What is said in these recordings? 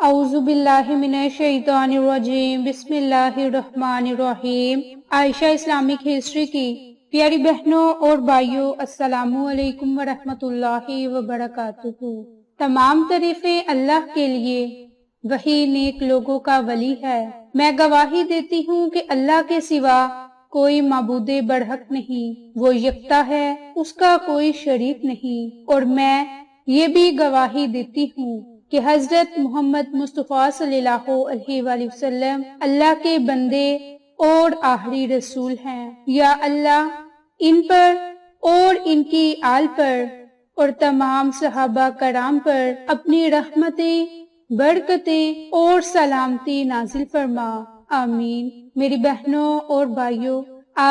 اعوذ باللہ من الشیطان الرجیم بسم اللہ الرحمن الرحیم۔ عائشہ اسلامک ہسٹری کی پیاری بہنوں اور بھائیوں، السلام علیکم ورحمۃ اللہ وبرکاتہ۔ تمام تعریفیں اللہ کے لیے، وہی نیک لوگوں کا ولی ہے۔ میں گواہی دیتی ہوں کہ اللہ کے سوا کوئی معبود برحق نہیں، وہ یکتا ہے، اس کا کوئی شریک نہیں۔ اور میں یہ بھی گواہی دیتی ہوں کہ حضرت محمد مصطفیٰ صلی اللہ علیہ وآلہ وسلم اللہ کے بندے اور آخری رسول ہیں۔ یا اللہ ان پر اور ان کی آل پر اور تمام صحابہ کرام پر اپنی رحمتیں، برکتیں اور سلامتی نازل فرما، آمین۔ میری بہنوں اور بھائیوں،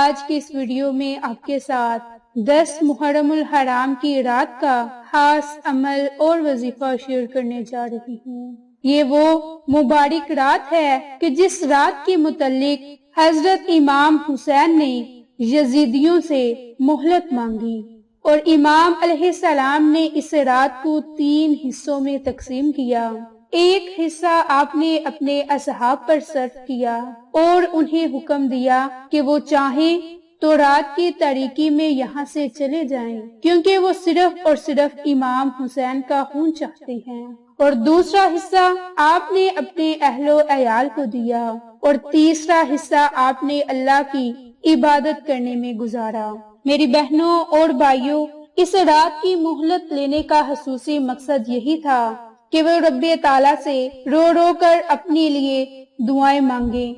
آج کی اس ویڈیو میں آپ کے ساتھ 10 محرم الحرام کی رات کا خاص عمل اور وظیفہ شیئر کرنے جا رہی ہوں۔ یہ وہ مبارک رات ہے کہ جس رات کے متعلق حضرت امام حسین نے یزیدیوں سے مہلت مانگی اور امام علیہ السلام نے اس رات کو 3 حصوں میں تقسیم کیا۔ ایک حصہ آپ نے اپنے اصحاب پر صرف کیا اور انہیں حکم دیا کہ وہ چاہیں تو رات کی تاریکی میں یہاں سے چلے جائیں، کیونکہ وہ صرف اور صرف امام حسین کا خون چاہتے ہیں۔ اور دوسرا حصہ آپ نے اپنے اہل و عیال کو دیا اور تیسرا حصہ آپ نے اللہ کی عبادت کرنے میں گزارا۔ میری بہنوں اور بھائیوں، اس رات کی مہلت لینے کا خصوصی مقصد یہی تھا کہ وہ رب تعالیٰ سے رو رو کر اپنے لیے دعائیں مانگیں،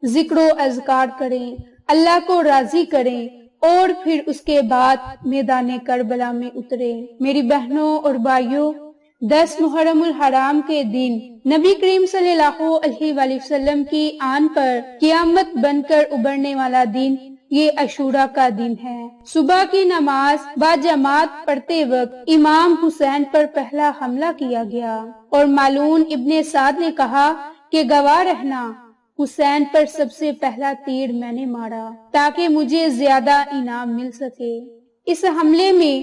ذکر و اذکار کریں، اللہ کو راضی کریں اور پھر اس کے بعد میدان کربلا میں اترے۔ میری بہنوں اور بھائیوں، 10 محرم الحرام کے دن نبی کریم صلی اللہ علیہ وآلہ وسلم کی آن پر قیامت بن کر ابھرنے والا دن یہ عاشوراء کا دن ہے۔ صبح کی نماز با جماعت پڑھتے وقت امام حسین پر پہلا حملہ کیا گیا اور مالون ابن سعد نے کہا کہ گواہ رہنا، حسین پر سب سے پہلا تیر میں نے مارا تاکہ مجھے زیادہ انعام مل سکے۔ اس حملے میں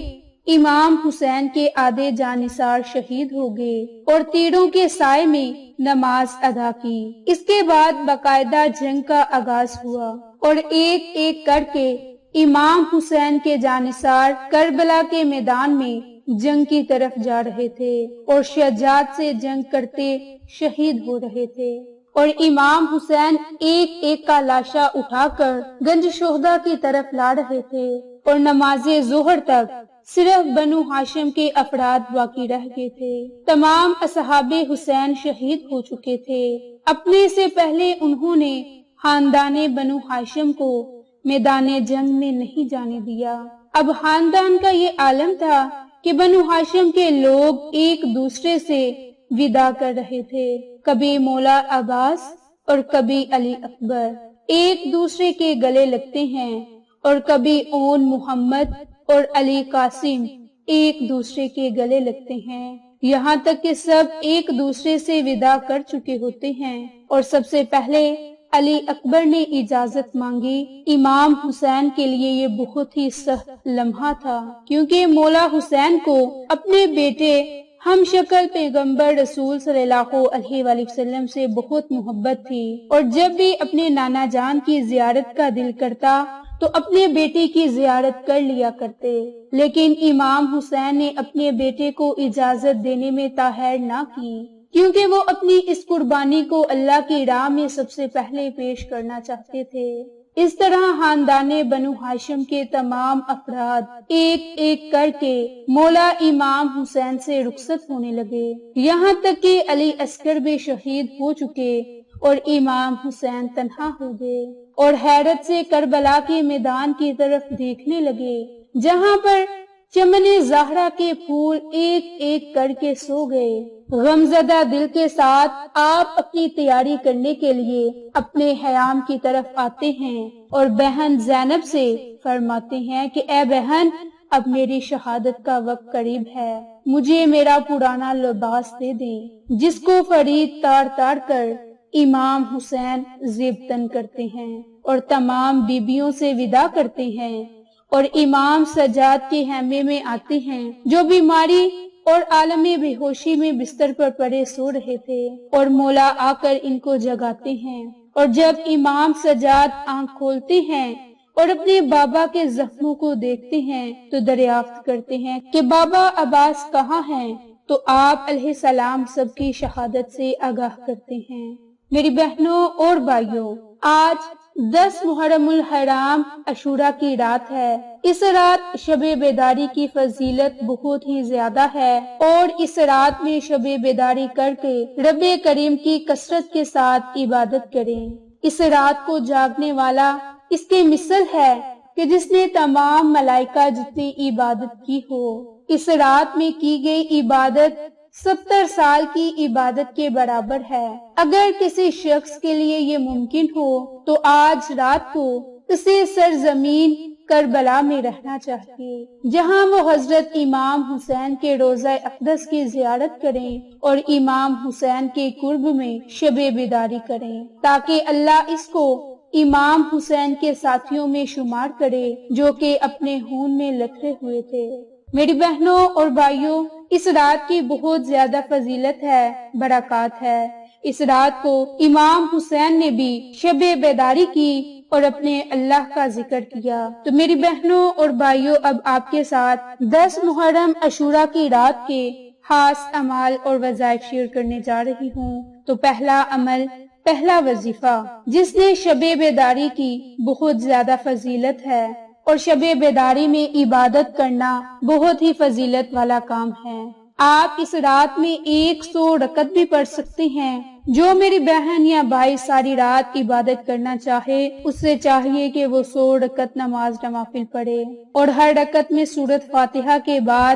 امام حسین کے آدھے جانثار شہید ہو گئے اور تیروں کے سائے میں نماز ادا کی۔ اس کے بعد باقاعدہ جنگ کا آغاز ہوا اور ایک ایک کر کے امام حسین کے جانثار کربلا کے میدان میں جنگ کی طرف جا رہے تھے اور شجاعت سے جنگ کرتے شہید ہو رہے تھے، اور امام حسین ایک ایک کا لاشا اٹھا کر گنج شہداء کی طرف لا رہے تھے اور نماز ظہر تک صرف بنو ہاشم کے افراد باقی رہ گئے تھے۔ تمام اصحاب حسین شہید ہو چکے تھے۔ اپنے سے پہلے انہوں نے خاندان بنو ہاشم کو میدان جنگ میں نہیں جانے دیا۔ اب خاندان کا یہ عالم تھا کہ بنو ہاشم کے لوگ ایک دوسرے سے وداع کر رہے تھے، کبھی مولا عباس اور کبھی علی اکبر ایک دوسرے کے گلے لگتے ہیں، اور کبھی اون محمد اور علی قاسم ایک دوسرے کے گلے لگتے ہیں، یہاں تک کہ سب ایک دوسرے سے وداع کر چکے ہوتے ہیں اور سب سے پہلے علی اکبر نے اجازت مانگی۔ امام حسین کے لیے یہ بہت ہی سخت لمحہ تھا، کیونکہ مولا حسین کو اپنے بیٹے ہم شکل پیغمبر رسول صلی اللہ علیہ وآلہ وسلم سے بہت محبت تھی، اور جب بھی اپنے نانا جان کی زیارت کا دل کرتا تو اپنے بیٹے کی زیارت کر لیا کرتے، لیکن امام حسین نے اپنے بیٹے کو اجازت دینے میں تاخیر نہ کی، کیونکہ وہ اپنی اس قربانی کو اللہ کی راہ میں سب سے پہلے پیش کرنا چاہتے تھے۔ اس طرح خاندان بنو ہاشم کے تمام افراد ایک ایک کر کے مولا امام حسین سے رخصت ہونے لگے، یہاں تک کہ علی اصغر بھی شہید ہو چکے اور امام حسین تنہا ہو گئے اور حیرت سے کربلا کے میدان کی طرف دیکھنے لگے، جہاں پر چمن زہرا کے پھول ایک ایک کر کے سو گئے۔ غمزدہ دل کے ساتھ آپ اپنی تیاری کرنے کے لیے اپنے خیام کی طرف آتے ہیں اور بہن زینب سے فرماتے ہیں کہ اے بہن، اب میری شہادت کا وقت قریب ہے، مجھے میرا پرانا لباس دے دیں، جس کو فرید تار تار کر امام حسین زیب تن کرتے ہیں اور تمام بیبیوں سے وداع کرتے ہیں اور امام سجاد کے خیمے میں آتے ہیں۔ جو بیماری اور عالم بے ہوشی میں بستر پر پڑے سو رہے تھے، اور مولا آ کر ان کو جگاتے ہیں، اور جب امام سجاد آنکھ کھولتے ہیں اور اپنے بابا کے زخموں کو دیکھتے ہیں تو دریافت کرتے ہیں کہ بابا عباس کہاں ہیں، تو آپ علیہ السلام سب کی شہادت سے آگاہ کرتے ہیں۔ میری بہنوں اور بھائیوں، آج 10 محرم الحرام عاشوراء کی رات ہے۔ اس رات شب بیداری کی فضیلت بہت ہی زیادہ ہے، اور اس رات میں شب بیداری کر کے رب کریم کی کثرت کے ساتھ عبادت کریں۔ اس رات کو جاگنے والا اس کے مثل ہے کہ جس نے تمام ملائکہ جتنی عبادت کی ہو۔ اس رات میں کی گئی عبادت 70 سال کی عبادت کے برابر ہے۔ اگر کسی شخص کے لیے یہ ممکن ہو تو آج رات کو اسے سرزمین کربلا میں رہنا چاہیے، جہاں وہ حضرت امام حسین کے روضہ اقدس کی زیارت کریں اور امام حسین کے قرب میں شب بیداری کریں، تاکہ اللہ اس کو امام حسین کے ساتھیوں میں شمار کرے جو کہ اپنے خون میں لتھڑے ہوئے تھے۔ میری بہنوں اور بھائیوں، اس رات کی بہت زیادہ فضیلت ہے، برکات ہے۔ اس رات کو امام حسین نے بھی شب بیداری کی اور اپنے اللہ کا ذکر کیا۔ تو میری بہنوں اور بھائیوں، اب آپ کے ساتھ 10 محرم عاشوراء کی رات کے خاص اعمال اور وظائف شیئر کرنے جا رہی ہوں۔ تو پہلا عمل، پہلا وظیفہ، جس نے شب بیداری کی بہت زیادہ فضیلت ہے، اور شب بیداری میں عبادت کرنا بہت ہی فضیلت والا کام ہے۔ آپ اس رات میں 100 رکعت بھی پڑھ سکتے ہیں۔ جو میری بہن یا بھائی ساری رات عبادت کرنا چاہے، اس سے چاہیے کہ وہ 100 رکعت نماز نوافل پڑھے، اور ہر رکعت میں سورۃ فاتحہ کے بعد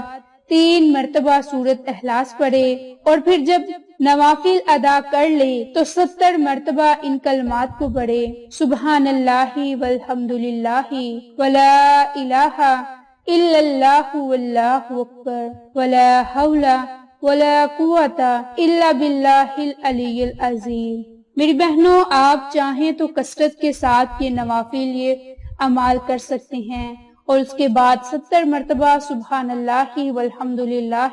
3 مرتبہ سورۃ اخلاص پڑھے، اور پھر جب نوافل ادا کر لے تو 70 مرتبہ ان کلمات کو پڑھے: سبحان اللہ والحمد للہ ولا الہ الا اللہ واللہ اکبر ولا حول ولا قوت الا باللہ العلی العظیم۔ میری بہنوں، آپ چاہیں تو کثرت کے ساتھ یہ نوافل، یہ اعمال کر سکتے ہیں، اور اس کے بعد 70 مرتبہ سبحان اللہ والحمد للہ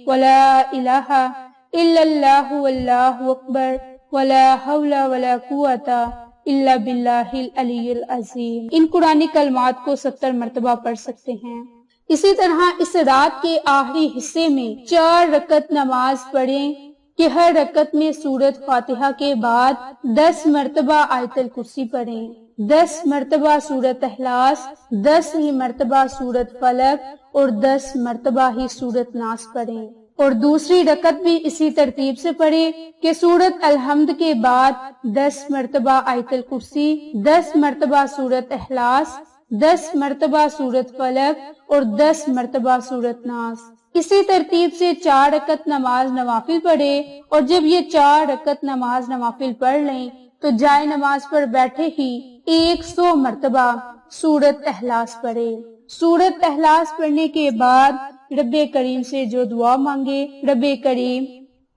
ولا الہ الا اللہ واللہ اکبر ولا حول ولا قوت الا باللہ العلی العظیم، ان قرآنی کلمات کو 70 مرتبہ پڑھ سکتے ہیں۔ اسی طرح اس رات کے آخری حصے میں 4 رکعت نماز پڑھیں کہ ہر رکعت میں سورۃ فاتحہ کے بعد 10 مرتبہ آیت الکرسی پڑھیں، 10 مرتبہ سورۃ اخلاص، 10 ہی مرتبہ سورۃ فلق، اور 10 مرتبہ ہی سورۃ ناس پڑھیں، اور دوسری رکعت بھی اسی ترتیب سے پڑھیں کہ سورۃ الحمد کے بعد 10 مرتبہ آیت الکرسی، 10 مرتبہ سورۃ اخلاص، 10 مرتبہ سورۃ فلق، اور 10 مرتبہ سورۃ ناس۔ اسی ترتیب سے 4 رکعت نماز نوافل پڑھے، اور جب یہ 4 رکعت نماز نوافل پڑھ لیں تو جائے نماز پر بیٹھے ہی 100 مرتبہ سورۃ اخلاص پڑھے۔ سورۃ اخلاص پڑھنے کے بعد رب کریم سے جو دعا مانگے، رب کریم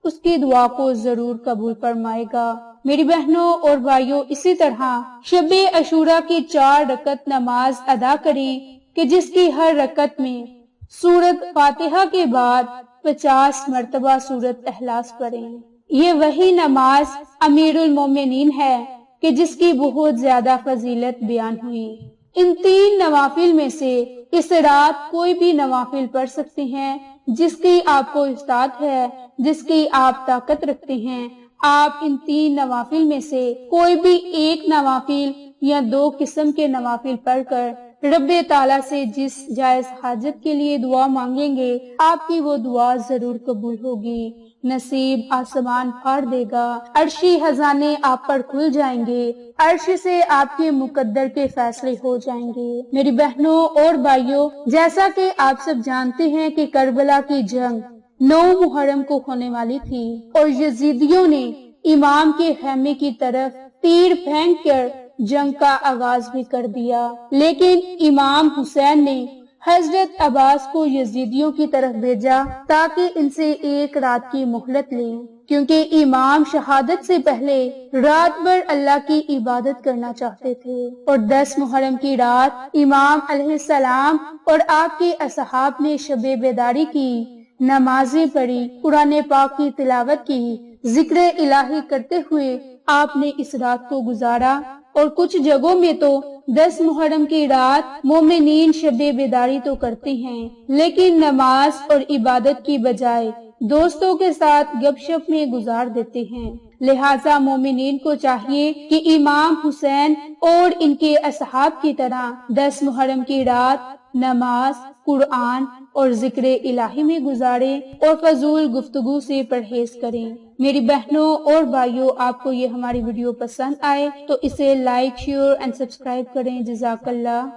اس کی دعا کو ضرور قبول فرمائے گا۔ میری بہنوں اور بھائیوں، اسی طرح شب عاشوراء کی 4 رکعت نماز ادا کریں کہ جس کی ہر رکعت میں سورۃ فاتحہ کے بعد 50 مرتبہ سورۃ اخلاص پڑھیں۔ یہ وہی نماز امیر المومنین ہے کہ جس کی بہت زیادہ فضیلت بیان ہوئی۔ ان 3 نوافل میں سے اس رات کوئی بھی نوافل پڑھ سکتے ہیں، جس کی آپ کو استطاعت ہے، جس کی آپ طاقت رکھتے ہیں۔ آپ ان 3 نوافل میں سے کوئی بھی ایک نوافل یا 2 قسم کے نوافل پڑھ کر رب تعالیٰ سے جس جائز حاجت کے لیے دعا مانگیں گے، آپ کی وہ دعا ضرور قبول ہوگی۔ نصیب آسمان پھاڑ دے گا، عرشی خزانے آپ پر کھل جائیں گے، عرش سے آپ کے مقدر کے فیصلے ہو جائیں گے۔ میری بہنوں اور بھائیوں، جیسا کہ آپ سب جانتے ہیں کہ کربلا کی جنگ 9 محرم کو ہونے والی تھی، اور یزیدیوں نے امام کے خیمے کی طرف تیر پھینک کر جنگ کا آغاز بھی کر دیا، لیکن امام حسین نے حضرت عباس کو یزیدیوں کی طرف بھیجا تاکہ ان سے 1 رات کی مہلت لیں، کیونکہ امام شہادت سے پہلے رات بھر اللہ کی عبادت کرنا چاہتے تھے، اور 10 محرم کی رات امام علیہ السلام اور آپ کے اصحاب نے شب بیداری کی، نمازیں پڑھی، قرآن پاک کی تلاوت کی، ذکر الہی کرتے ہوئے آپ نے اس رات کو گزارا۔ اور کچھ جگہوں میں تو 10 محرم کی رات مومنین شب بیداری تو کرتے ہیں، لیکن نماز اور عبادت کی بجائے دوستوں کے ساتھ گپ شپ میں گزار دیتے ہیں۔ لہٰذا مومنین کو چاہیے کہ امام حسین اور ان کے اصحاب کی طرح 10 محرم کی رات نماز، قرآن اور ذکر الہی میں گزاریں اور فضول گفتگو سے پرہیز کریں۔ میری بہنوں اور بھائیوں، آپ کو یہ ہماری ویڈیو پسند آئے تو اسے لائک، شیئر اینڈ سبسکرائب کریں۔ جزاک اللہ۔